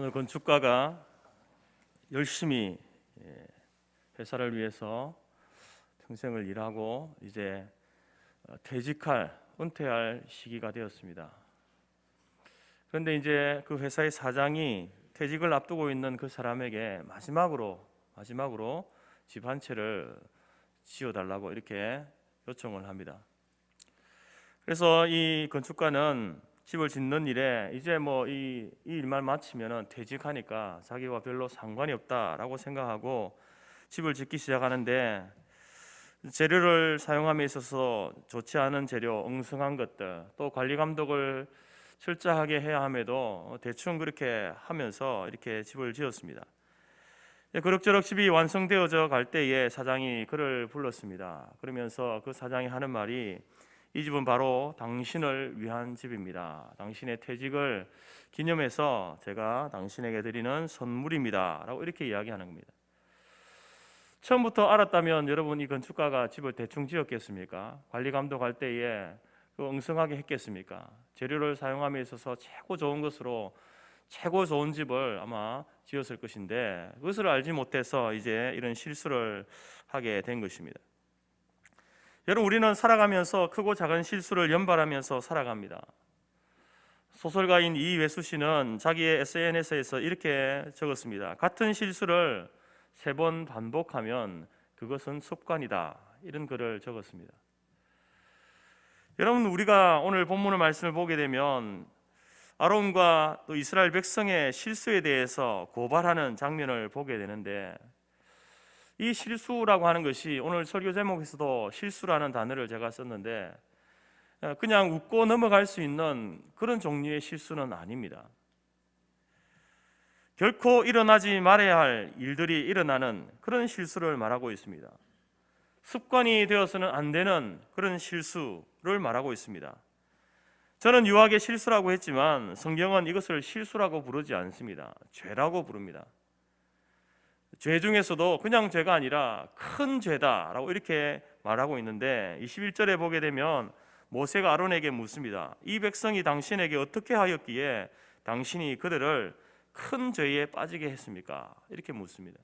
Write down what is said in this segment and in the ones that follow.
오늘 건축가가 열심히 회사를 위해서 평생을 일하고 이제 은퇴할 시기가 되었습니다. 그런데 이제 그 회사의 사장이 퇴직을 앞두고 있는 그 사람에게 마지막으로 집 한 채를 지어달라고 이렇게 요청을 합니다. 그래서 이 건축가는 집을 짓는 일에 이제 이 일만 마치면 퇴직하니까 자기와 별로 상관이 없다라고 생각하고 집을 짓기 시작하는데, 재료를 사용함에 있어서 좋지 않은 재료, 엉성한 것들, 또 관리 감독을 철저하게 해야 함에도 대충 그렇게 하면서 이렇게 집을 지었습니다. 그럭저럭 집이 완성되어져 갈 때에 사장이 그를 불렀습니다. 그러면서 그 사장이 하는 말이, 이 집은 바로 당신을 위한 집입니다. 당신의 퇴직을 기념해서 제가 당신에게 드리는 선물입니다 라고 이렇게 이야기하는 겁니다. 처음부터 알았다면 여러분, 이 건축가가 집을 대충 지었겠습니까? 관리 감독할 때에 그 엉성하게 했겠습니까? 재료를 사용함에 있어서 최고 좋은 것으로 최고 좋은 집을 아마 지었을 것인데, 그것을 알지 못해서 이제 이런 실수를 하게 된 것입니다. 여러분, 우리는 살아가면서 크고 작은 실수를 연발하면서 살아갑니다. 소설가인 이회수 씨는 자기의 SNS에서 이렇게 적었습니다. 같은 실수를 3번 반복하면 그것은 습관이다, 이런 글을 적었습니다. 여러분, 우리가 오늘 본문의 말씀을 보게 되면 아론과 또 이스라엘 백성의 실수에 대해서 고발하는 장면을 보게 되는데, 이 실수라고 하는 것이 오늘 설교 제목에서도 실수라는 단어를 제가 썼는데, 그냥 웃고 넘어갈 수 있는 그런 종류의 실수는 아닙니다. 결코 일어나지 말아야 할 일들이 일어나는 그런 실수를 말하고 있습니다. 습관이 되어서는 안 되는 그런 실수를 말하고 있습니다. 저는 유학의 실수라고 했지만 성경은 이것을 실수라고 부르지 않습니다. 죄라고 부릅니다. 죄 중에서도 그냥 죄가 아니라 큰 죄다라고 이렇게 말하고 있는데, 21절에 보게 되면 모세가 아론에게 묻습니다. 이 백성이 당신에게 어떻게 하였기에 당신이 그들을 큰 죄에 빠지게 했습니까? 이렇게 묻습니다.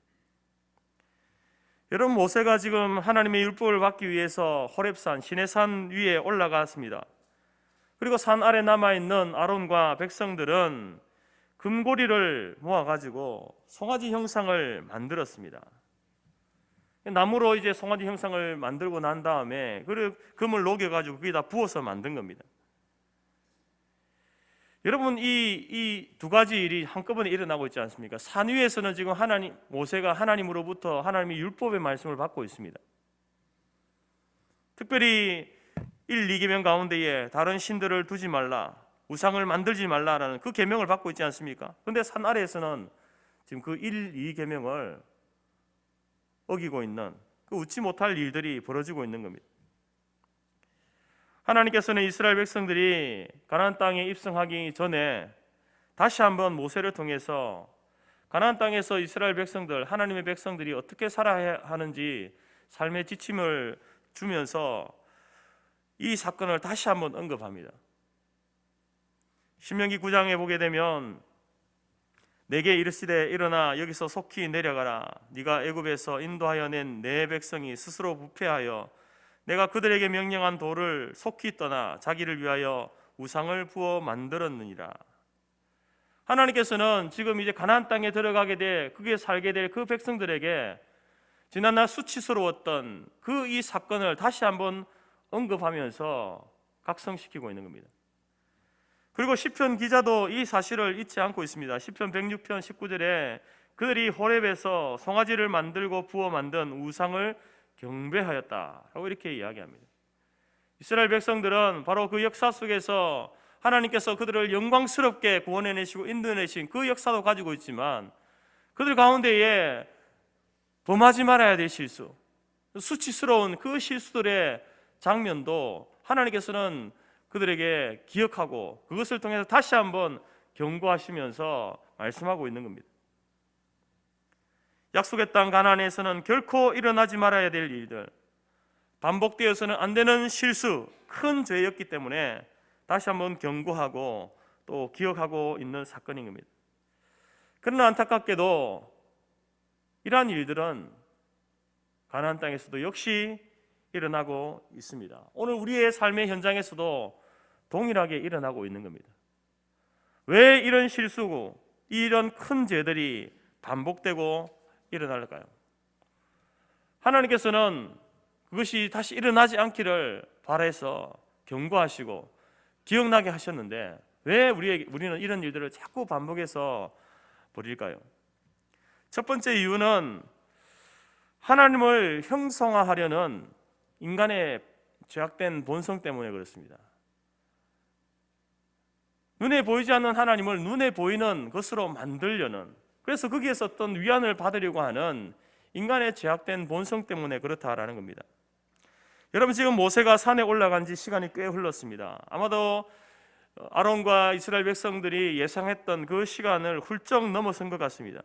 여러분, 모세가 지금 하나님의 율법을 받기 위해서 호렙산 시내산 위에 올라갔습니다. 그리고 산 아래 남아있는 아론과 백성들은 금고리를 모아가지고 송아지 형상을 만들었습니다. 나무로 이제 송아지 형상을 만들고 난 다음에 금을 녹여가지고 거기다 부어서 만든 겁니다. 여러분, 이 두 가지 일이 한꺼번에 일어나고 있지 않습니까? 산 위에서는 지금 모세가 하나님으로부터 하나님의 율법의 말씀을 받고 있습니다. 특별히 1, 2계명 가운데에 다른 신들을 두지 말라, 우상을 만들지 말라라는 그 계명을 받고 있지 않습니까? 그런데 산 아래에서는 지금 그 1, 2계명을 어기고 있는 그 웃지 못할 일들이 벌어지고 있는 겁니다. 하나님께서는 이스라엘 백성들이 가나안 땅에 입성하기 전에 다시 한번 모세를 통해서 가나안 땅에서 이스라엘 백성들, 하나님의 백성들이 어떻게 살아야 하는지 삶의 지침을 주면서 이 사건을 다시 한번 언급합니다. 신명기 9장에 보게 되면 내게 이르시되 일어나 여기서 속히 내려가라. 네가 애굽에서 인도하여 낸 내 백성이 스스로 부패하여 내가 그들에게 명령한 돌을 속히 떠나 자기를 위하여 우상을 부어 만들었느니라. 하나님께서는 지금 이제 가나안 땅에 들어가게 돼 거기에 살게 될 그 백성들에게 지난날 수치스러웠던 그 이 사건을 다시 한번 언급하면서 각성시키고 있는 겁니다. 그리고 시편 기자도 이 사실을 잊지 않고 있습니다. 시편 106편 19절에 그들이 호렙에서 송아지를 만들고 부어 만든 우상을 경배하였다라고 이렇게 이야기합니다. 이스라엘 백성들은 바로 그 역사 속에서 하나님께서 그들을 영광스럽게 구원해내시고 인도해내신 그 역사도 가지고 있지만, 그들 가운데에 범하지 말아야 될 실수, 수치스러운 그 실수들의 장면도 하나님께서는 그들에게 기억하고 그것을 통해서 다시 한번 경고하시면서 말씀하고 있는 겁니다. 약속의 땅 가나안에서는 결코 일어나지 말아야 될 일들, 반복되어서는 안 되는 실수, 큰 죄였기 때문에 다시 한번 경고하고 또 기억하고 있는 사건인 겁니다. 그러나 안타깝게도 이러한 일들은 가나안 땅에서도 역시 일어나고 있습니다. 오늘 우리의 삶의 현장에서도 동일하게 일어나고 있는 겁니다. 왜 이런 실수고 이런 큰 죄들이 반복되고 일어날까요? 하나님께서는 그것이 다시 일어나지 않기를 바라서 경고하시고 기억나게 하셨는데 왜 우리는 이런 일들을 자꾸 반복해서 벌일까요? 첫 번째 이유는 하나님을 형성화하려는 인간의 죄악된 본성 때문에 그렇습니다. 눈에 보이지 않는 하나님을 눈에 보이는 것으로 만들려는, 그래서 거기에서 어떤 위안을 받으려고 하는 인간의 죄악된 본성 때문에 그렇다라는 겁니다. 여러분, 지금 모세가 산에 올라간 지 시간이 꽤 흘렀습니다. 아마도 아론과 이스라엘 백성들이 예상했던 그 시간을 훌쩍 넘어선 것 같습니다.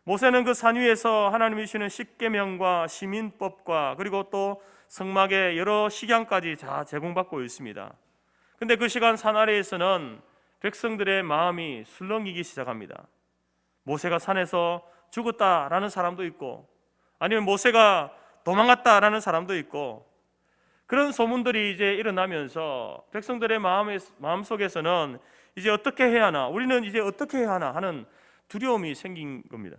모세는 그 산 위에서 하나님이 주시는 십계명과 시민법과 그리고 또 성막의 여러 식양까지 다 제공받고 있습니다. 근데 그 시간 산 아래에서는 백성들의 마음이 술렁이기 시작합니다. 모세가 산에서 죽었다라는 사람도 있고, 아니면 모세가 도망갔다라는 사람도 있고, 그런 소문들이 이제 일어나면서 백성들의 마음속에서는 이제 어떻게 해야 하나, 우리는 이제 어떻게 해야 하나 하는 두려움이 생긴 겁니다.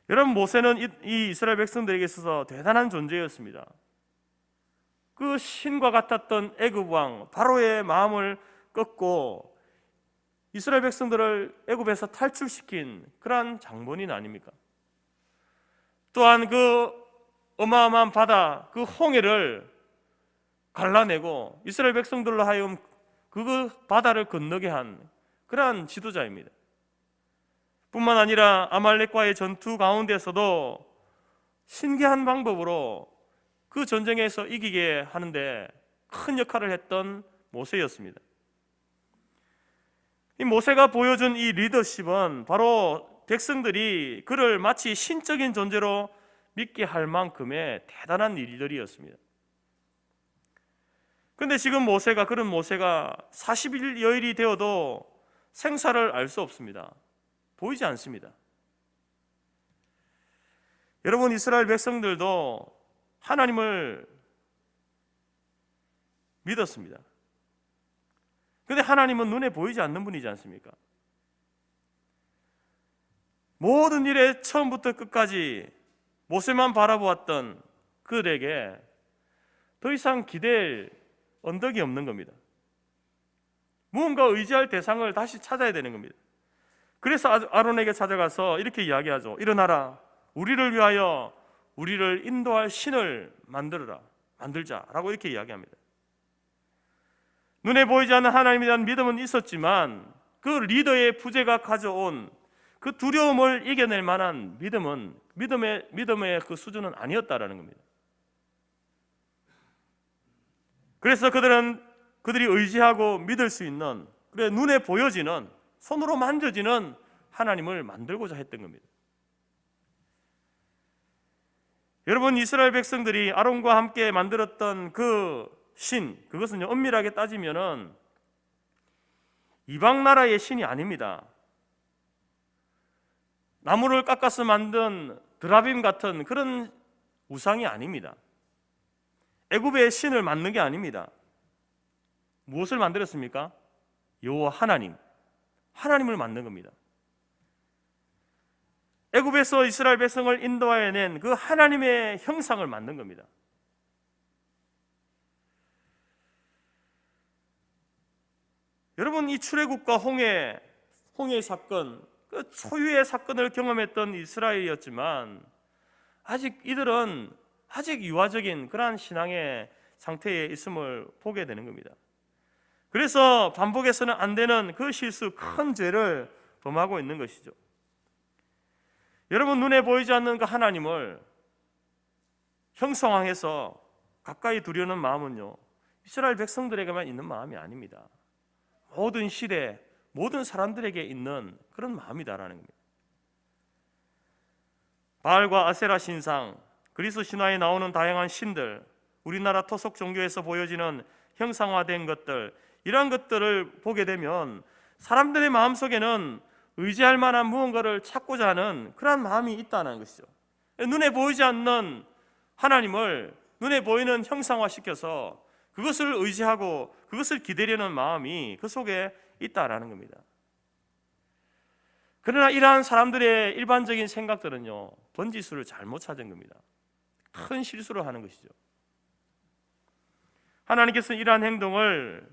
여러분, 모세는 이 이스라엘 백성들에게 있어서 대단한 존재였습니다. 그 신과 같았던 애굽 왕 바로의 마음을 꺾고 이스라엘 백성들을 애굽에서 탈출시킨 그러한 장본인 아닙니까? 또한 그 어마어마한 바다, 그 홍해를 갈라내고 이스라엘 백성들로 하여금 그 바다를 건너게 한 그러한 지도자입니다. 뿐만 아니라 아말렉과의 전투 가운데서도 신기한 방법으로 그 전쟁에서 이기게 하는데 큰 역할을 했던 모세였습니다. 이 모세가 보여준 이 리더십은 바로 백성들이 그를 마치 신적인 존재로 믿게 할 만큼의 대단한 일들이었습니다. 그런데 지금 그런 모세가 40일 여일이 되어도 생사를 알 수 없습니다. 보이지 않습니다. 여러분, 이스라엘 백성들도 하나님을 믿었습니다. 그런데 하나님은 눈에 보이지 않는 분이지 않습니까? 모든 일에 처음부터 끝까지 모세만 바라보았던 그들에게 더 이상 기댈 언덕이 없는 겁니다. 무언가 의지할 대상을 다시 찾아야 되는 겁니다. 그래서 아론에게 찾아가서 이렇게 이야기하죠. 일어나라, 우리를 위하여 우리를 인도할 신을 만들자라고 이렇게 이야기합니다. 눈에 보이지 않는 하나님에 대한 믿음은 있었지만 그 리더의 부재가 가져온 그 두려움을 이겨낼 만한 믿음의 그 수준은 아니었다라는 겁니다. 그래서 그들이 의지하고 믿을 수 있는, 그래 눈에 보여지는, 손으로 만져지는 하나님을 만들고자 했던 겁니다. 여러분, 이스라엘 백성들이 아론과 함께 만들었던 그 신, 그것은 엄밀하게 따지면은 이방 나라의 신이 아닙니다. 나무를 깎아서 만든 드라빔 같은 그런 우상이 아닙니다. 애굽의 신을 만든 게 아닙니다. 무엇을 만들었습니까? 여호와 하나님을 만든 겁니다. 애굽에서 이스라엘 백성을 인도해낸 그 하나님의 형상을 만든 겁니다. 여러분, 이 출애굽과 홍해 사건, 그 초유의 사건을 경험했던 이스라엘이었지만 이들은 아직 유아적인 그러한 신앙의 상태에 있음을 보게 되는 겁니다. 그래서 반복해서는 안 되는 그 실수, 큰 죄를 범하고 있는 것이죠. 여러분, 눈에 보이지 않는 그 하나님을 형성화해서 가까이 두려는 마음은요, 이스라엘 백성들에게만 있는 마음이 아닙니다. 모든 시대, 모든 사람들에게 있는 그런 마음이다라는 겁니다. 바알과 아세라 신상, 그리스 신화에 나오는 다양한 신들, 우리나라 토속 종교에서 보여지는 형상화된 것들, 이러한 것들을 보게 되면 사람들의 마음속에는 의지할 만한 무언가를 찾고자 하는 그런 마음이 있다는 것이죠. 눈에 보이지 않는 하나님을 눈에 보이는 형상화시켜서 그것을 의지하고 그것을 기다리는 마음이 그 속에 있다라는 겁니다. 그러나 이러한 사람들의 일반적인 생각들은요, 번지수를 잘못 찾은 겁니다. 큰 실수를 하는 것이죠. 하나님께서는 이러한 행동을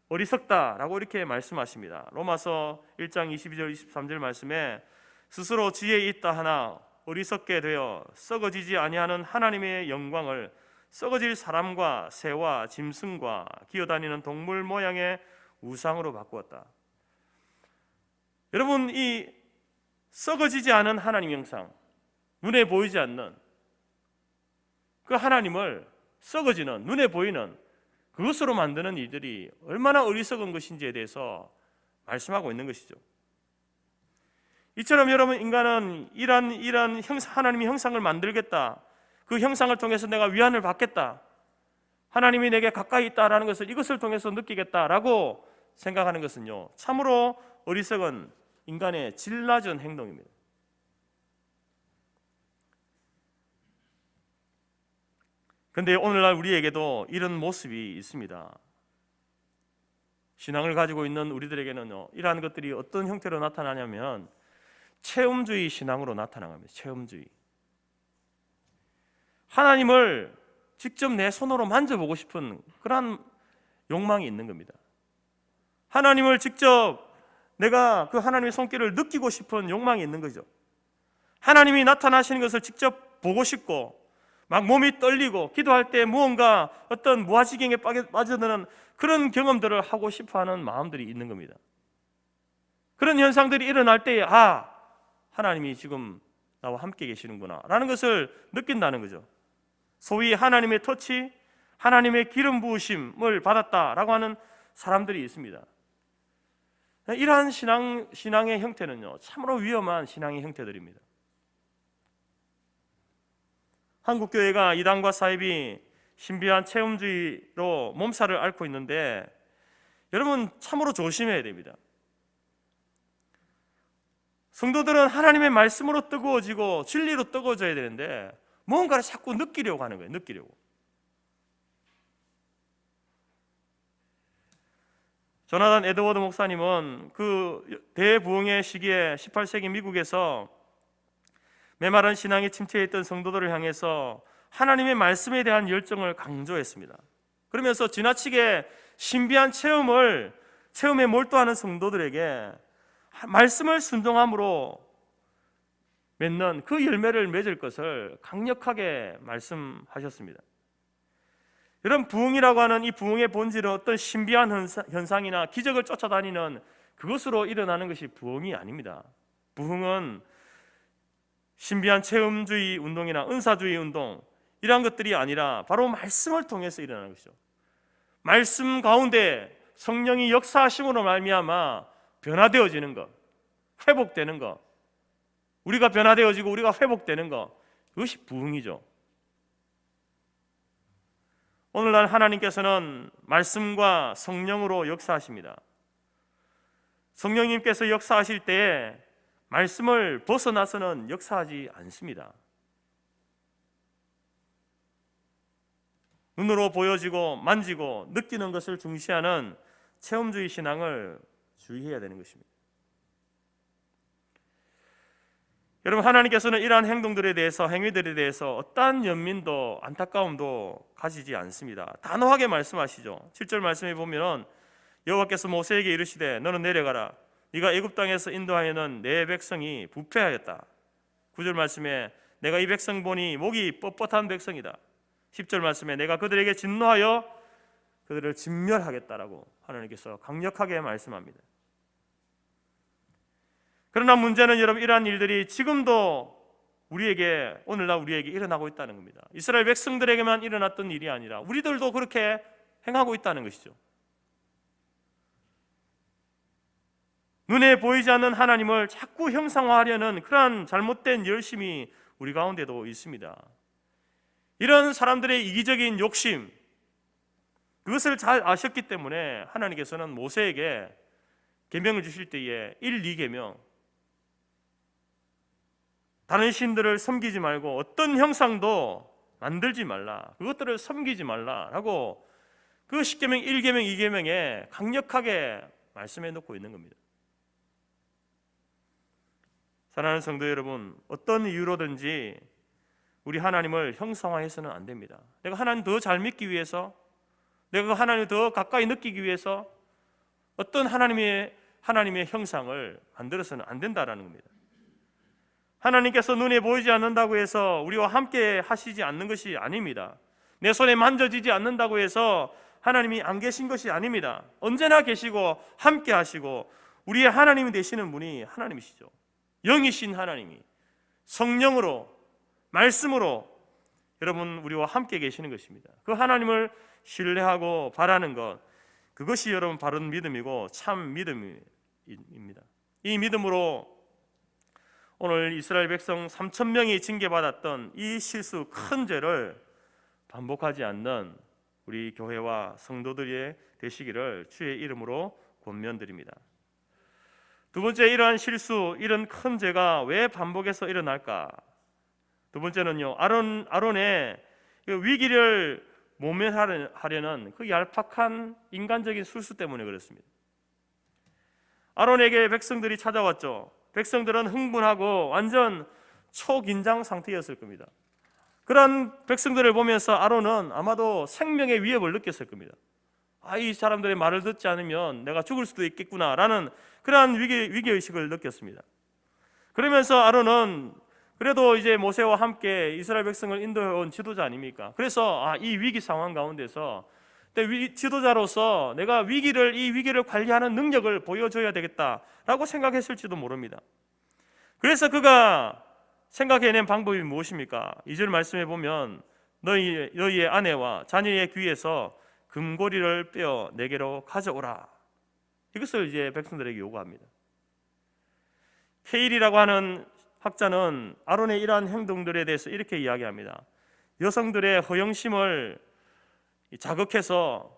어리석다라고 이렇게 말씀하십니다. 로마서 1장 22절 23절 말씀에 스스로 지혜 있다 하나 어리석게 되어 썩어지지 아니하는 하나님의 영광을 썩어질 사람과 새와 짐승과 기어다니는 동물 모양의 우상으로 바꾸었다. 여러분, 이 썩어지지 않은 하나님 형상, 눈에 보이지 않는 그 하나님을 썩어지는, 눈에 보이는 그것으로 만드는 일들이 얼마나 어리석은 것인지에 대해서 말씀하고 있는 것이죠. 이처럼 여러분, 인간은 이러한 하나님의 형상을 만들겠다, 그 형상을 통해서 내가 위안을 받겠다, 하나님이 내게 가까이 있다라는 것을 이것을 통해서 느끼겠다라고 생각하는 것은요, 참으로 어리석은 인간의 질 낮은 행동입니다. 그런데 오늘날 우리에게도 이런 모습이 있습니다. 신앙을 가지고 있는 우리들에게는요, 이러한 것들이 어떤 형태로 나타나냐면 체험주의 신앙으로 나타납니다. 체험주의. 하나님을 직접 내 손으로 만져보고 싶은 그런 욕망이 있는 겁니다. 하나님을 직접 내가 그 하나님의 손길을 느끼고 싶은 욕망이 있는 거죠. 하나님이 나타나시는 것을 직접 보고 싶고 막 몸이 떨리고 기도할 때 무언가 어떤 무아지경에 빠져드는 그런 경험들을 하고 싶어하는 마음들이 있는 겁니다. 그런 현상들이 일어날 때에 하나님이 지금 나와 함께 계시는구나 라는 것을 느낀다는 거죠. 소위 하나님의 터치, 하나님의 기름 부으심을 받았다라고 하는 사람들이 있습니다. 이러한 신앙의 형태는요, 참으로 위험한 신앙의 형태들입니다. 한국교회가 이단과 사입이 신비한 체험주의로 몸살을 앓고 있는데 여러분, 참으로 조심해야 됩니다. 성도들은 하나님의 말씀으로 뜨거워지고 진리로 뜨거워져야 되는데 무언가를 자꾸 느끼려고 하는 거예요. 느끼려고. 조나단 에드워드 목사님은 그 대부흥의 시기에 18세기 미국에서 메마른 신앙에 침체했던 성도들을 향해서 하나님의 말씀에 대한 열정을 강조했습니다. 그러면서 지나치게 신비한 체험에 몰두하는 성도들에게 말씀을 순종함으로 맺는 그 열매를 맺을 것을 강력하게 말씀하셨습니다. 여러분, 부흥이라고 하는 이 부흥의 본질은 어떤 신비한 현상이나 기적을 쫓아다니는 그것으로 일어나는 것이 부흥이 아닙니다. 부흥은 신비한 체험주의 운동이나 은사주의 운동, 이러한 것들이 아니라 바로 말씀을 통해서 일어나는 것이죠. 말씀 가운데 성령이 역사하심으로 말미암아 변화되어지는 것, 회복되는 것, 우리가 변화되어지고 우리가 회복되는 것, 그것이 부흥이죠. 오늘날 하나님께서는 말씀과 성령으로 역사하십니다. 성령님께서 역사하실 때에 말씀을 벗어나서는 역사하지 않습니다. 눈으로 보여지고 만지고 느끼는 것을 중시하는 체험주의 신앙을 주의해야 되는 것입니다. 여러분, 하나님께서는 이러한 행동들에 대해서, 행위들에 대해서 어떠한 연민도 안타까움도 가지지 않습니다. 단호하게 말씀하시죠. 7절 말씀에 보면 여호와께서 모세에게 이르시되 너는 내려가라. 네가 애굽 땅에서 인도하여는 내 백성이 부패하였다. 9절 말씀에 내가 이 백성 보니 목이 뻣뻣한 백성이다. 10절 말씀에 내가 그들에게 진노하여 그들을 진멸하겠다라고 하나님께서 강력하게 말씀합니다. 그러나 문제는 여러분, 이러한 일들이 지금도 오늘날 우리에게 일어나고 있다는 겁니다. 이스라엘 백성들에게만 일어났던 일이 아니라 우리들도 그렇게 행하고 있다는 것이죠. 눈에 보이지 않는 하나님을 자꾸 형상화하려는 그러한 잘못된 열심이 우리 가운데도 있습니다. 이런 사람들의 이기적인 욕심, 그것을 잘 아셨기 때문에 하나님께서는 모세에게 계명을 주실 때에 1, 2계명, 다른 신들을 섬기지 말고 어떤 형상도 만들지 말라, 그것들을 섬기지 말라라고 그 10계명, 1계명, 2계명에 강력하게 말씀해 놓고 있는 겁니다. 사랑하는 성도 여러분, 어떤 이유로든지 우리 하나님을 형상화해서는 안 됩니다. 내가 하나님 더 잘 믿기 위해서, 내가 하나님을 더 가까이 느끼기 위해서 어떤 하나님의 형상을 만들어서는 안 된다라는 겁니다. 하나님께서 눈에 보이지 않는다고 해서 우리와 함께 하시지 않는 것이 아닙니다. 내 손에 만져지지 않는다고 해서 하나님이 안 계신 것이 아닙니다. 언제나 계시고 함께 하시고 우리의 하나님이 되시는 분이 하나님이시죠. 영이신 하나님이 성령으로, 말씀으로 여러분 우리와 함께 계시는 것입니다. 그 하나님을 신뢰하고 바라는 것, 그것이 여러분 바른 믿음이고 참 믿음입니다. 이 믿음으로 오늘 이스라엘 백성 3,000명이 징계받았던 이 실수, 큰 죄를 반복하지 않는 우리 교회와 성도들이 되시기를 주의 이름으로 권면드립니다. 두 번째, 이러한 실수, 이런 큰 죄가 왜 반복해서 일어날까? 두 번째는요, 아론의 위기를 모면하려는 그 얄팍한 인간적인 술수 때문에 그렇습니다. 아론에게 백성들이 찾아왔죠. 백성들은 흥분하고 완전 초긴장 상태였을 겁니다. 그런 백성들을 보면서 아론은 아마도 생명의 위협을 느꼈을 겁니다. 이 사람들의 말을 듣지 않으면 내가 죽을 수도 있겠구나라는 그러한 위기의식을 느꼈습니다. 그러면서 아론은 그래도 이제 모세와 함께 이스라엘 백성을 인도해온 지도자 아닙니까? 그래서 이 위기 상황 가운데서 지도자로서 내가 이 위기를 관리하는 능력을 보여줘야 되겠다라고 생각했을지도 모릅니다. 그래서 그가 생각해낸 방법이 무엇입니까? 2절 말씀해 보면 너희의 아내와 자녀의 귀에서 금고리를 빼어 내게로 가져오라. 이것을 이제 백성들에게 요구합니다. 케일이라고 하는 학자는 아론의 이러한 행동들에 대해서 이렇게 이야기합니다. 여성들의 허영심을 자극해서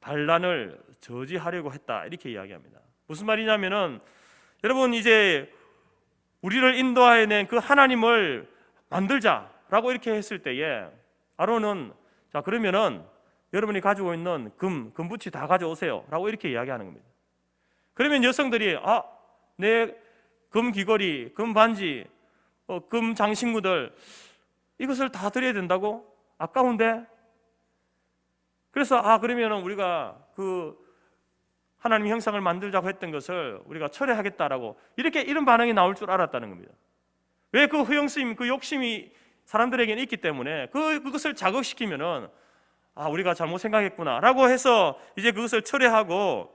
반란을 저지하려고 했다, 이렇게 이야기합니다. 무슨 말이냐면은 여러분, 이제 우리를 인도해낸 그 하나님을 만들자라고 이렇게 했을 때에 아론은 자, 그러면은 여러분이 가지고 있는 금붙이 다 가져오세요 라고 이렇게 이야기하는 겁니다. 그러면 여성들이 내 금 귀걸이, 금 반지, 금 장신구들 이것을 다 드려야 된다고? 아까운데? 그래서 그러면은 우리가 그 하나님 형상을 만들자고 했던 것을 우리가 철회하겠다라고 이런 반응이 나올 줄 알았다는 겁니다. 왜? 그 허영심, 그 욕심이 사람들에게는 있기 때문에 그것을 자극시키면은 우리가 잘못 생각했구나라고 해서 이제 그것을 철회하고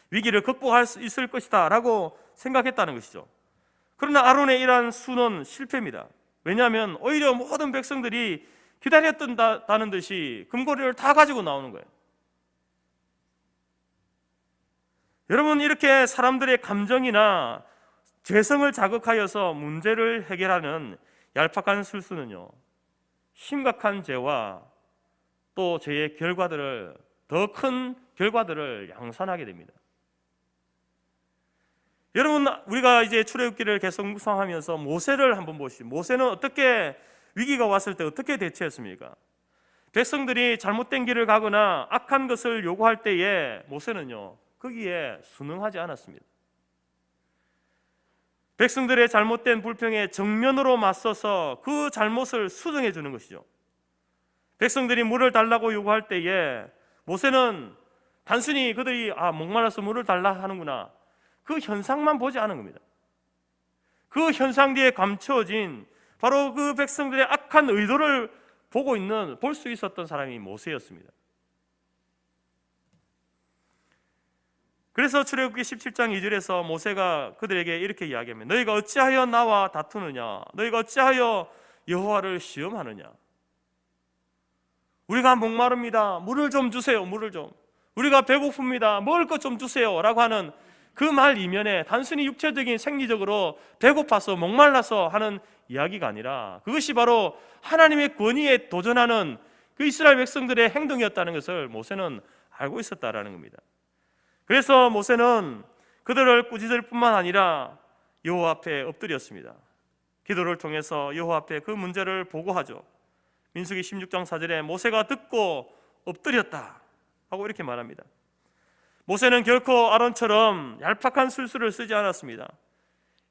위기를 극복할 수 있을 것이다 라고 생각했다는 것이죠. 그러나 아론의 이러한 수는 실패입니다. 왜냐하면 오히려 모든 백성들이 기다렸다는 듯이 금고리를 다 가지고 나오는 거예요. 여러분, 이렇게 사람들의 감정이나 죄성을 자극하여서 문제를 해결하는 얄팍한 술수는요, 심각한 죄와 또 죄의 결과들을, 더 큰 결과들을 양산하게 됩니다. 여러분, 우리가 이제 출애굽기를 계속 묵상하면서 모세를 한번 보시죠. 모세는 어떻게 위기가 왔을 때 어떻게 대처했습니까? 백성들이 잘못된 길을 가거나 악한 것을 요구할 때에 모세는요, 거기에 순응하지 않았습니다. 백성들의 잘못된 불평에 정면으로 맞서서 그 잘못을 수정해 주는 것이죠. 백성들이 물을 달라고 요구할 때에 모세는 단순히 그들이 목말라서 물을 달라 하는구나, 그 현상만 보지 않은 겁니다. 그 현상 뒤에 감추어진 바로 그 백성들의 악한 의도를 볼 수 있었던 사람이 모세였습니다. 그래서 출애굽기 17장 2절에서 모세가 그들에게 이렇게 이야기합니다. 너희가 어찌하여 나와 다투느냐? 너희가 어찌하여 여호와를 시험하느냐? 우리가 목마릅니다. 물을 좀 주세요. 물을 좀. 우리가 배고픕니다. 먹을 것 좀 주세요 라고 하는 그 말 이면에 단순히 육체적인 생리적으로 배고파서 목말라서 하는 이야기가 아니라 그것이 바로 하나님의 권위에 도전하는 그 이스라엘 백성들의 행동이었다는 것을 모세는 알고 있었다라는 겁니다. 그래서 모세는 그들을 꾸짖을 뿐만 아니라 여호와 앞에 엎드렸습니다. 기도를 통해서 여호와 앞에 그 문제를 보고하죠. 민수기 16장 4절에 모세가 듣고 엎드렸다 하고 이렇게 말합니다. 모세는 결코 아론처럼 얄팍한 술수를 쓰지 않았습니다.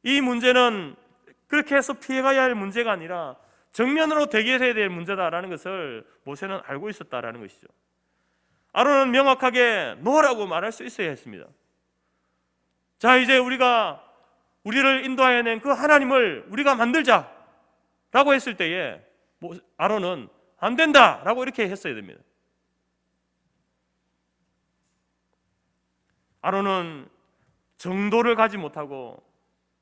이 문제는 그렇게 해서 피해가야 할 문제가 아니라 정면으로 대결해야 될 문제다라는 것을 모세는 알고 있었다라는 것이죠. 아론은 명확하게 노라고 말할 수 있어야 했습니다. 자, 이제 우리를 인도하여낸 그 하나님을 우리가 만들자라고 했을 때에 아론은 안 된다라고 이렇게 했어야 됩니다. 아론은 정도를 가지 못하고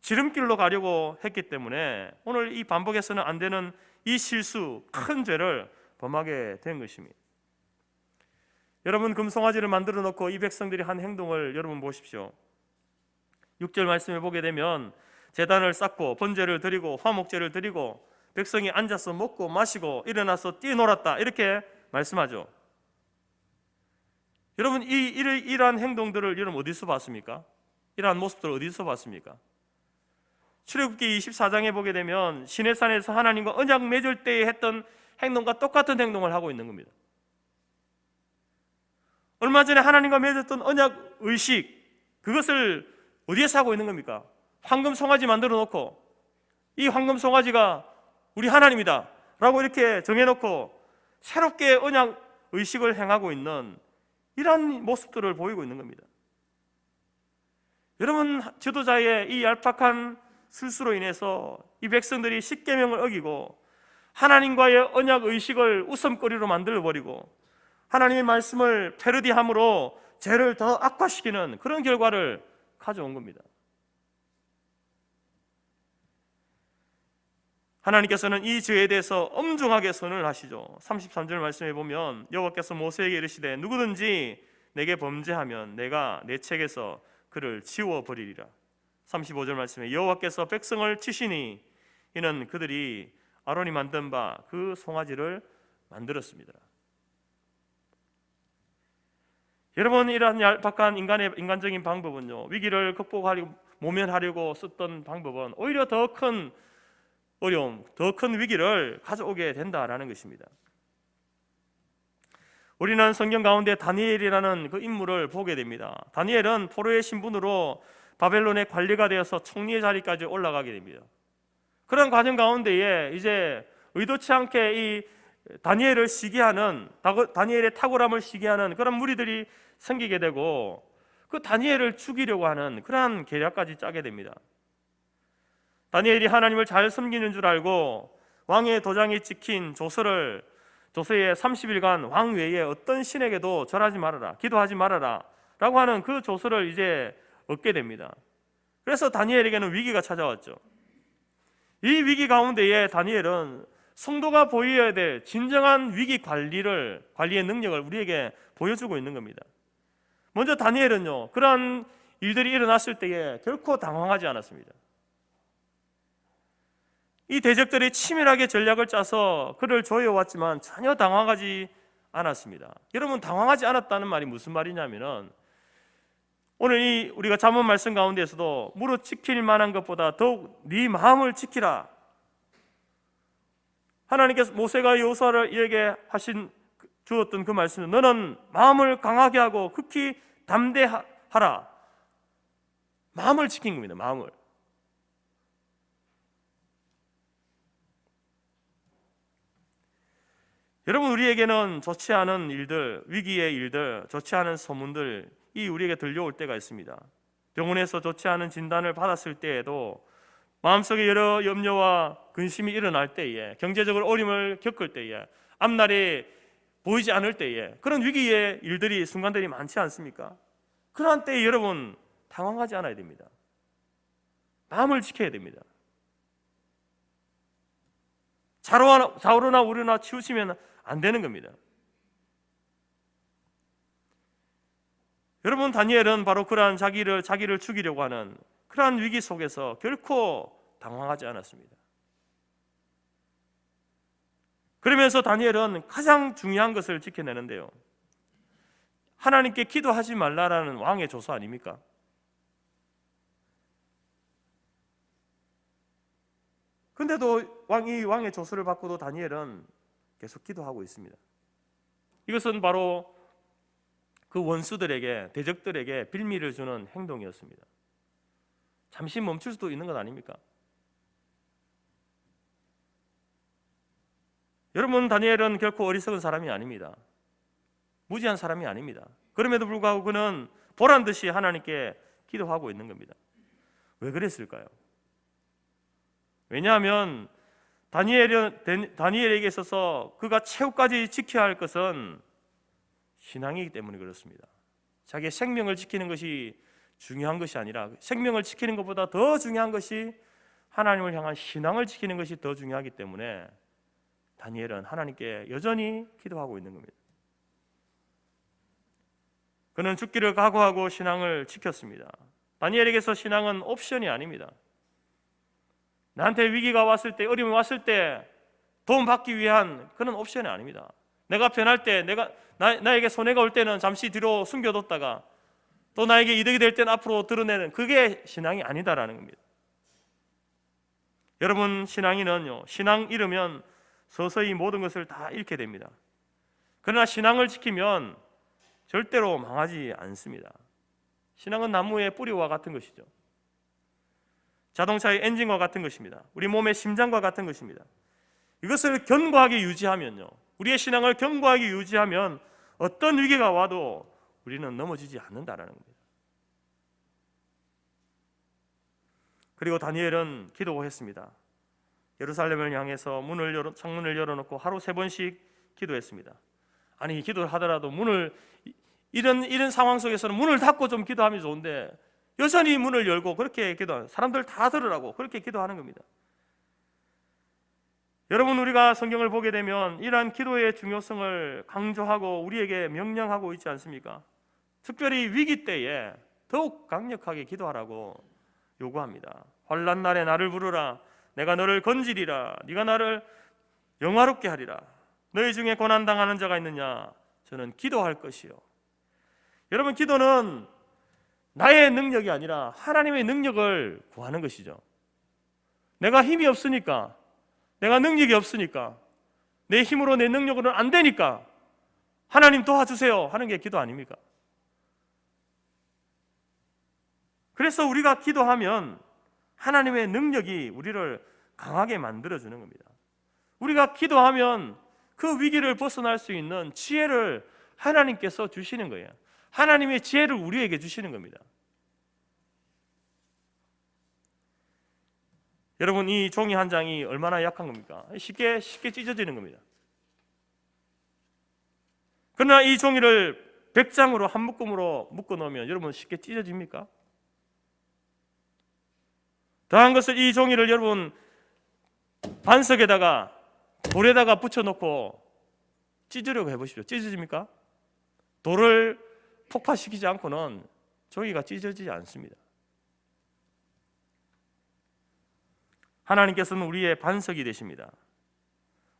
지름길로 가려고 했기 때문에 오늘 이 반복해서는 안 되는 이 실수, 큰 죄를 범하게 된 것입니다. 여러분, 금송아지를 만들어 놓고 이 백성들이 한 행동을 여러분 보십시오. 6절 말씀에 보게 되면 제단을 쌓고 번제를 드리고 화목제를 드리고 백성이 앉아서 먹고 마시고 일어나서 뛰놀았다 이렇게 말씀하죠. 여러분, 이러한 행동들을 여러분 어디서 봤습니까? 이러한 모습들을 어디서 봤습니까? 출애굽기 24장에 보게 되면 시내산에서 하나님과 언약 맺을 때에 했던 행동과 똑같은 행동을 하고 있는 겁니다. 얼마 전에 하나님과 맺었던 언약 의식, 그것을 어디에서 하고 있는 겁니까? 황금 송아지 만들어 놓고 이 황금 송아지가 우리 하나님이다 라고 이렇게 정해놓고 새롭게 언약 의식을 행하고 있는 이러한 모습들을 보이고 있는 겁니다. 여러분, 지도자의 이 얄팍한 술수로 인해서 이 백성들이 십계명을 어기고 하나님과의 언약 의식을 웃음거리로 만들어버리고 하나님의 말씀을 패러디함으로 죄를 더 악화시키는 그런 결과를 가져온 겁니다. 하나님께서는 이 죄에 대해서 엄중하게 선언을 하시죠. 33절 말씀에 보면 여호와께서 모세에게 이르시되 누구든지 내게 범죄하면 내가 내 책에서 그를 지워버리리라. 35절 말씀에 여호와께서 백성을 치시니 이는 그들이 아론이 만든 바 그 송아지를 만들었습니다. 여러분, 이러한 얄팍한 인간적인 방법은요, 위기를 극복하려고 모면하려고 썼던 방법은 오히려 더 큰 어려움, 더 큰 위기를 가져오게 된다라는 것입니다. 우리는 성경 가운데 다니엘이라는 그 인물을 보게 됩니다. 다니엘은 포로의 신분으로 바벨론의 관리가 되어서 총리의 자리까지 올라가게 됩니다. 그런 과정 가운데에 이제 의도치 않게 이 다니엘을 시기하는, 다니엘의 탁월함을 시기하는 그런 무리들이 생기게 되고 그 다니엘을 죽이려고 하는 그러한 계략까지 짜게 됩니다. 다니엘이 하나님을 잘 섬기는 줄 알고 왕의 도장이 찍힌 조서에 30일간 왕 외에 어떤 신에게도 절하지 말아라, 기도하지 말아라 라고 하는 그 조서를 이제 얻게 됩니다. 그래서 다니엘에게는 위기가 찾아왔죠. 이 위기 가운데에 다니엘은 성도가 보여야 될 진정한 위기 관리의 능력을 우리에게 보여주고 있는 겁니다. 먼저 다니엘은요, 그러한 일들이 일어났을 때에 결코 당황하지 않았습니다. 이 대적들이 치밀하게 전략을 짜서 그를 조여왔지만 전혀 당황하지 않았습니다. 여러분, 당황하지 않았다는 말이 무슨 말이냐면은 오늘 우리가 잠언 말씀 가운데에서도 무릇 지킬 만한 것보다 더욱 네 마음을 지키라. 하나님께서 모세가 여호수아에게 주었던 그 말씀은 너는 마음을 강하게 하고 극히 담대하라. 마음을 지킨 겁니다. 마음을. 여러분, 우리에게는 좋지 않은 일들, 위기의 일들, 좋지 않은 소문들 이 우리에게 들려올 때가 있습니다. 병원에서 좋지 않은 진단을 받았을 때에도 마음속에 여러 염려와 근심이 일어날 때에, 경제적으로 어려움을 겪을 때에, 앞날이 보이지 않을 때에 그런 위기의 일들이, 순간들이 많지 않습니까? 그러한 때에 여러분 당황하지 않아야 됩니다. 마음을 지켜야 됩니다. 좌우로나 우로나 치우치면 안 되는 겁니다. 여러분, 다니엘은 바로 그러한 자기를 죽이려고 하는 그러한 위기 속에서 결코 당황하지 않았습니다. 그러면서 다니엘은 가장 중요한 것을 지켜내는데요, 하나님께 기도하지 말라라는 왕의 조서 아닙니까? 그런데 그런데도 왕의 조서를 받고도 다니엘은 계속 기도하고 있습니다. 이것은 바로 그 원수들에게, 대적들에게 빌미를 주는 행동이었습니다. 잠시 멈출 수도 있는 것 아닙니까? 여러분, 다니엘은 결코 어리석은 사람이 아닙니다. 무지한 사람이 아닙니다. 그럼에도 불구하고 그는 보란 듯이 하나님께 기도하고 있는 겁니다. 왜 그랬을까요? 왜냐하면 다니엘에게 있어서 그가 최후까지 지켜야 할 것은 신앙이기 때문에 그렇습니다. 자기의 생명을 지키는 것이 중요한 것이 아니라 생명을 지키는 것보다 더 중요한 것이 하나님을 향한 신앙을 지키는 것이 더 중요하기 때문에 다니엘은 하나님께 여전히 기도하고 있는 겁니다. 그는 죽기를 각오하고 신앙을 지켰습니다. 다니엘에게서 신앙은 옵션이 아닙니다. 나한테 위기가 왔을 때, 어려움이 왔을 때 도움 받기 위한 그런 옵션이 아닙니다. 내가 변할 때, 나에게 손해가 올 때는 잠시 뒤로 숨겨뒀다가 또 나에게 이득이 될 때는 앞으로 드러내는, 그게 신앙이 아니다라는 겁니다. 여러분, 신앙인은요, 신앙 잃으면 서서히 모든 것을 다 잃게 됩니다. 그러나 신앙을 지키면 절대로 망하지 않습니다. 신앙은 나무의 뿌리와 같은 것이죠. 자동차의 엔진과 같은 것입니다. 우리 몸의 심장과 같은 것입니다. 이것을 견고하게 유지하면요, 우리의 신앙을 견고하게 유지하면 어떤 위기가 와도 우리는 넘어지지 않는다라는 겁니다. 그리고 다니엘은 기도했습니다. 예루살렘을 향해서 창문을 열어놓고 하루 3번씩 기도했습니다. 아니, 기도를 하더라도 이런 상황 속에서는 문을 닫고 좀 기도하면 좋은데 여전히 문을 열고 그렇게 기도하는, 사람들 다 들으라고 그렇게 기도하는 겁니다. 여러분, 우리가 성경을 보게 되면 이러한 기도의 중요성을 강조하고 우리에게 명령하고 있지 않습니까? 특별히 위기 때에 더욱 강력하게 기도하라고 요구합니다. 환난 날에 나를 부르라. 내가 너를 건지리라. 네가 나를 영화롭게 하리라. 너희 중에 고난당하는 자가 있느냐? 저는 기도할 것이요. 여러분, 기도는 나의 능력이 아니라 하나님의 능력을 구하는 것이죠. 내가 힘이 없으니까, 내가 능력이 없으니까, 내 힘으로 내 능력으로는 안 되니까 하나님 도와주세요 하는 게 기도 아닙니까? 그래서 우리가 기도하면 하나님의 능력이 우리를 강하게 만들어주는 겁니다. 우리가 기도하면 그 위기를 벗어날 수 있는 지혜를 하나님께서 주시는 거예요. 하나님의 지혜를 우리에게 주시는 겁니다. 여러분, 이 종이 한 장이 얼마나 약한 겁니까? 쉽게 찢어지는 겁니다. 그러나 이 종이를 100장으로 한 묶음으로 묶어 놓으면 여러분 쉽게 찢어집니까? 더한 것을 이 종이를 여러분 반석에다가 돌에다가 붙여놓고 찢으려고 해보십시오. 찢어집니까? 돌을 폭파시키지 않고는 종이가 찢어지지 않습니다. 하나님께서는 우리의 반석이 되십니다.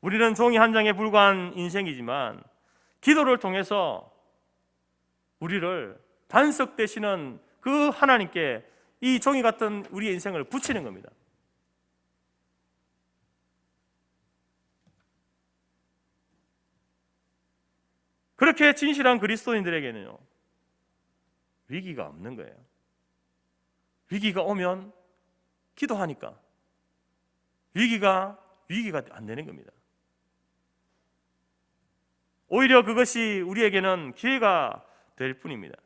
우리는 종이 한 장에 불과한 인생이지만 기도를 통해서 우리를 반석 되시는 그 하나님께 이 종이 같은 우리의 인생을 붙이는 겁니다. 그렇게 진실한 그리스도인들에게는요, 위기가 없는 거예요. 위기가 오면 기도하니까 위기가 안 되는 겁니다. 오히려 그것이 우리에게는 기회가 될 뿐입니다.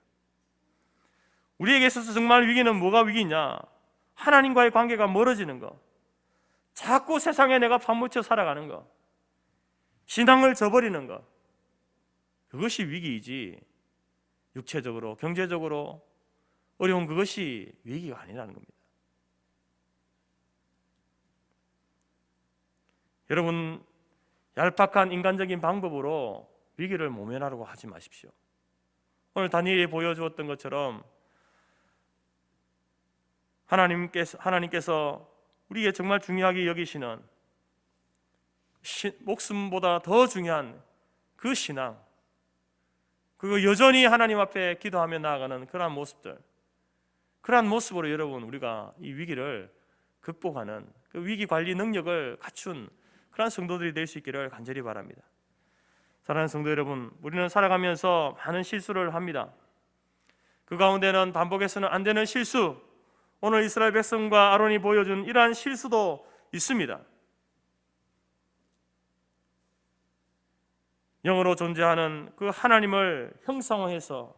우리에게 있어서 정말 위기는 뭐가 위기냐? 하나님과의 관계가 멀어지는 거, 자꾸 세상에 내가 파묻혀 살아가는 거, 신앙을 저버리는 거, 그것이 위기이지 육체적으로, 경제적으로 어려운 그것이 위기가 아니라는 겁니다. 여러분, 얄팍한 인간적인 방법으로 위기를 모면하려고 하지 마십시오. 오늘 다니엘이 보여주었던 것처럼 하나님께서 우리에게 정말 중요하게 여기시는 목숨보다 더 중요한 그 신앙, 그리고 여전히 하나님 앞에 기도하며 나아가는 그러한 모습으로 여러분 우리가 이 위기를 극복하는 그 위기 관리 능력을 갖춘 그런 성도들이 될 수 있기를 간절히 바랍니다. 사랑하는 성도 여러분, 우리는 살아가면서 많은 실수를 합니다. 그 가운데는 반복해서는 안 되는 실수, 오늘 이스라엘 백성과 아론이 보여준 이러한 실수도 있습니다. 영으로 존재하는 그 하나님을 형상화해서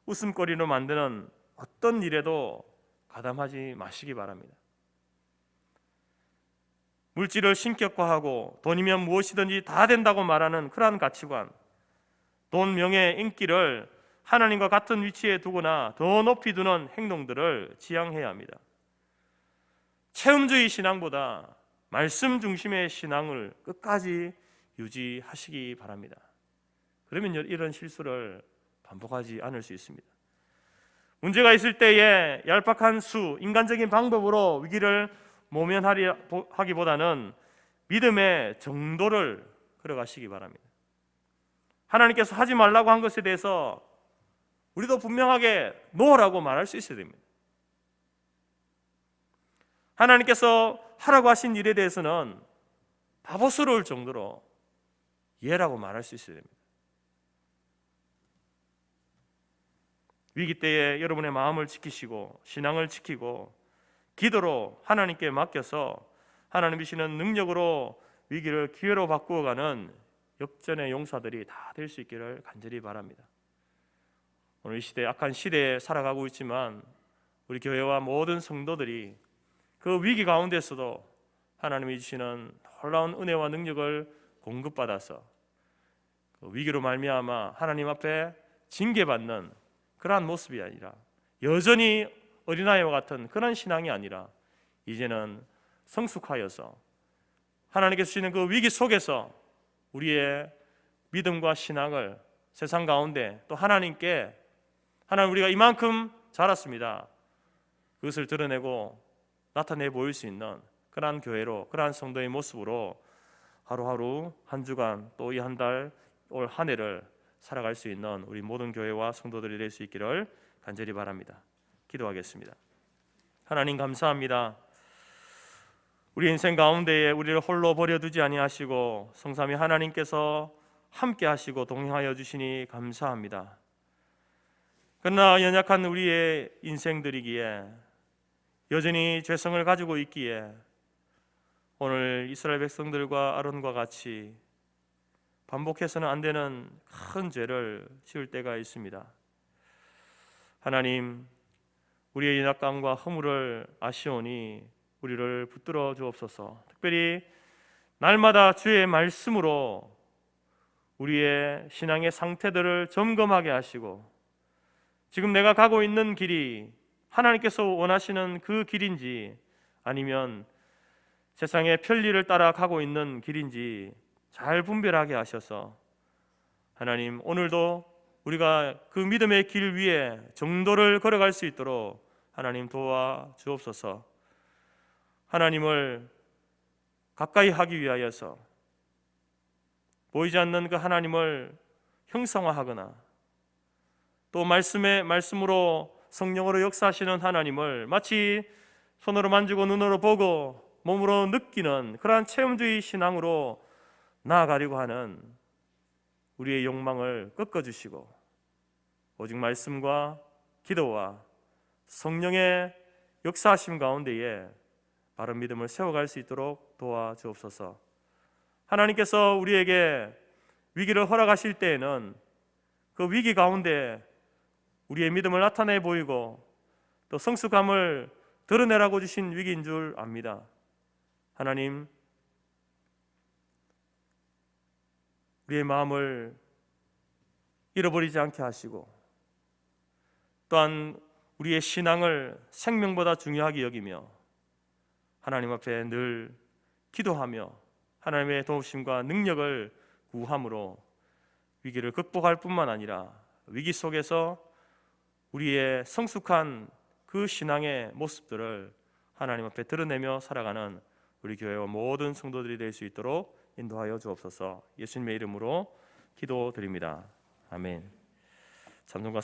웃음거리로 만드는 어떤 일에도 가담하지 마시기 바랍니다. 물질을 신격화하고 돈이면 무엇이든지 다 된다고 말하는 그러한 가치관, 돈, 명예, 인기를 하나님과 같은 위치에 두거나 더 높이 두는 행동들을 지양해야 합니다. 체험주의 신앙보다 말씀 중심의 신앙을 끝까지 유지하시기 바랍니다. 그러면 이런 실수를 반복하지 않을 수 있습니다. 문제가 있을 때에 얄팍한 인간적인 방법으로 위기를 모면하기보다는 믿음의 정도를 걸어가시기 바랍니다. 하나님께서 하지 말라고 한 것에 대해서 우리도 분명하게 노라고 말할 수 있어야 됩니다. 하나님께서 하라고 하신 일에 대해서는 바보스러울 정도로 예라고 말할 수 있어야 됩니다. 위기 때에 여러분의 마음을 지키시고 신앙을 지키고 기도로 하나님께 맡겨서 하나님 주시는 능력으로 위기를 기회로 바꾸어가는 역전의 용사들이 다 될 수 있기를 간절히 바랍니다. 오늘 이 시대, 악한 시대에 살아가고 있지만 우리 교회와 모든 성도들이 그 위기 가운데서도 하나님이 주시는 놀라운 은혜와 능력을 공급받아서 그 위기로 말미암아 하나님 앞에 징계받는 그러한 모습이 아니라 여전히 어린아이와 같은 그런 신앙이 아니라 이제는 성숙하여서 하나님께서 주시는 그 위기 속에서 우리의 믿음과 신앙을 세상 가운데 또 하나님께 하나님 우리가 이만큼 자랐습니다. 그것을 드러내고 나타내 보일 수 있는 그러한 교회로 그러한 성도의 모습으로 하루하루 한 주간 또 이 한 달 올 한 해를 살아갈 수 있는 우리 모든 교회와 성도들이 될 수 있기를 간절히 바랍니다. 기도하겠습니다. 하나님 감사합니다. 우리 인생 가운데에 우리를 홀로 버려두지 아니하시고 성삼위 하나님께서 함께 하시고 동행하여 주시니 감사합니다. 그러나 연약한 우리의 인생들이기에 여전히 죄성을 가지고 있기에 오늘 이스라엘 백성들과 아론과 같이 반복해서는 안 되는 큰 죄를 지을 때가 있습니다. 하나님, 우리의 연약함과 허물을 아시오니 우리를 붙들어 주옵소서. 특별히 날마다 주의 말씀으로 우리의 신앙의 상태들을 점검하게 하시고 지금 내가 가고 있는 길이 하나님께서 원하시는 그 길인지 아니면 세상의 편리를 따라 가고 있는 길인지 잘 분별하게 하셔서 하나님 오늘도 우리가 그 믿음의 길 위에 정도를 걸어갈 수 있도록 하나님 도와주옵소서. 하나님을 가까이 하기 위하여서 보이지 않는 그 하나님을 형상화하거나 또 말씀으로 성령으로 역사하시는 하나님을 마치 손으로 만지고 눈으로 보고 몸으로 느끼는 그러한 체험주의 신앙으로 나아가려고 하는 우리의 욕망을 꺾어주시고 오직 말씀과 기도와 성령의 역사하심 가운데에 바른 믿음을 세워갈 수 있도록 도와주옵소서. 하나님께서 우리에게 위기를 허락하실 때에는 그 위기 가운데 우리의 믿음을 나타내 보이고 또 성숙함을 드러내라고 주신 위기인 줄 압니다. 하나님, 우리의 마음을 잃어버리지 않게 하시고 또한 우리의 신앙을 생명보다 중요하게 여기며 하나님 앞에 늘 기도하며 하나님의 도우심과 능력을 구함으로 위기를 극복할 뿐만 아니라 위기 속에서 우리의 성숙한 그 신앙의 모습들을 하나님 앞에 드러내며 살아가는 우리 교회와 모든 성도들이 될 수 있도록 인도하여 주옵소서. 예수님의 이름으로 기도드립니다. 아멘. 찬송가